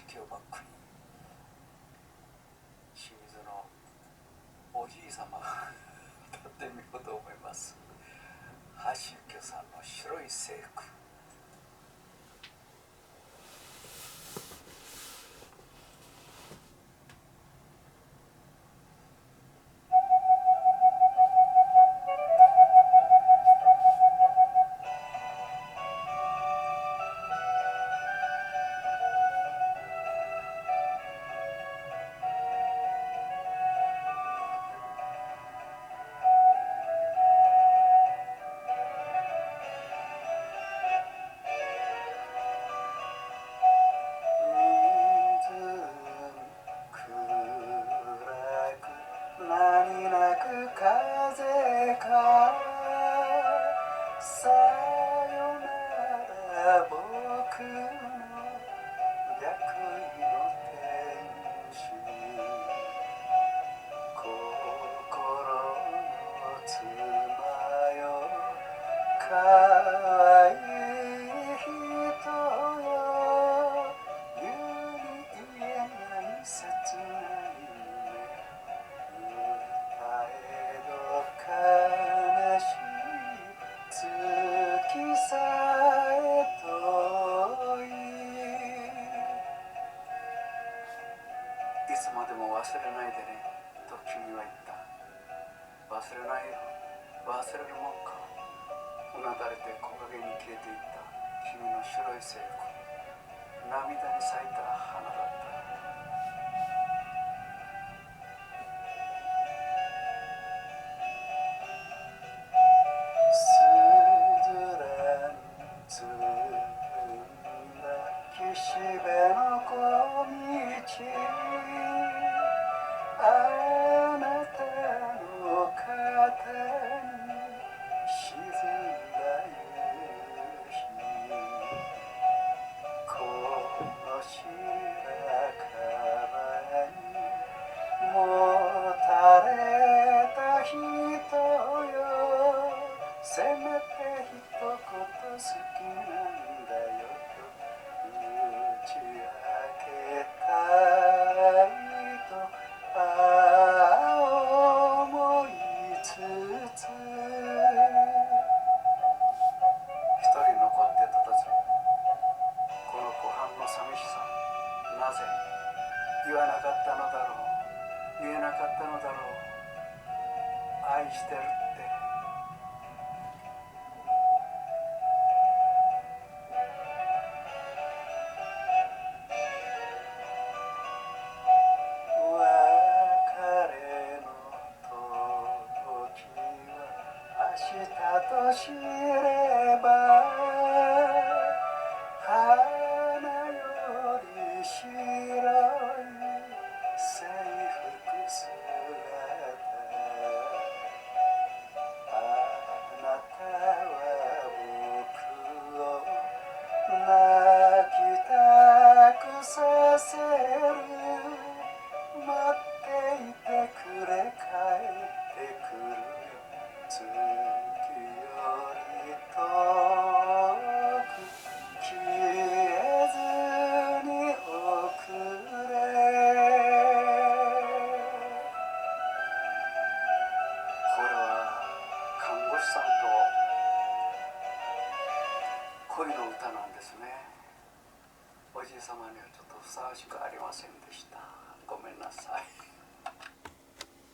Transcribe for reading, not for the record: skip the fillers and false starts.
景をバックに清水のおじい様が歌ってみようと思います。橋幸夫さんの白い制服。風かさよなら僕の逆位の天使心の妻よかわいい人よ言うに言えない切ない悲しい月さえ遠いいつまでも忘れないでねと君は言った。忘れないよ、忘れるもんか。うなだれて木陰に消えていった君の白い制服、涙に咲いた花だった。岸辺の小道あなたの肩に沈んだ夕日この白樺にもたれた人よせめて一言好きなんだよ打ち明けたいと思いつつ一人残ってたたずこの湖畔の寂しさなぜ言わなかったのだろう言えなかったのだろう愛してるってと知れば花より白い制服姿あなたは僕を泣きたくさせる待っていてくれ帰ってくる月より遠く消えずに遅れこれは看護師さんと恋の歌なんですね。おじい様にはちょっとふさわしくありませんでした。ごめんなさい。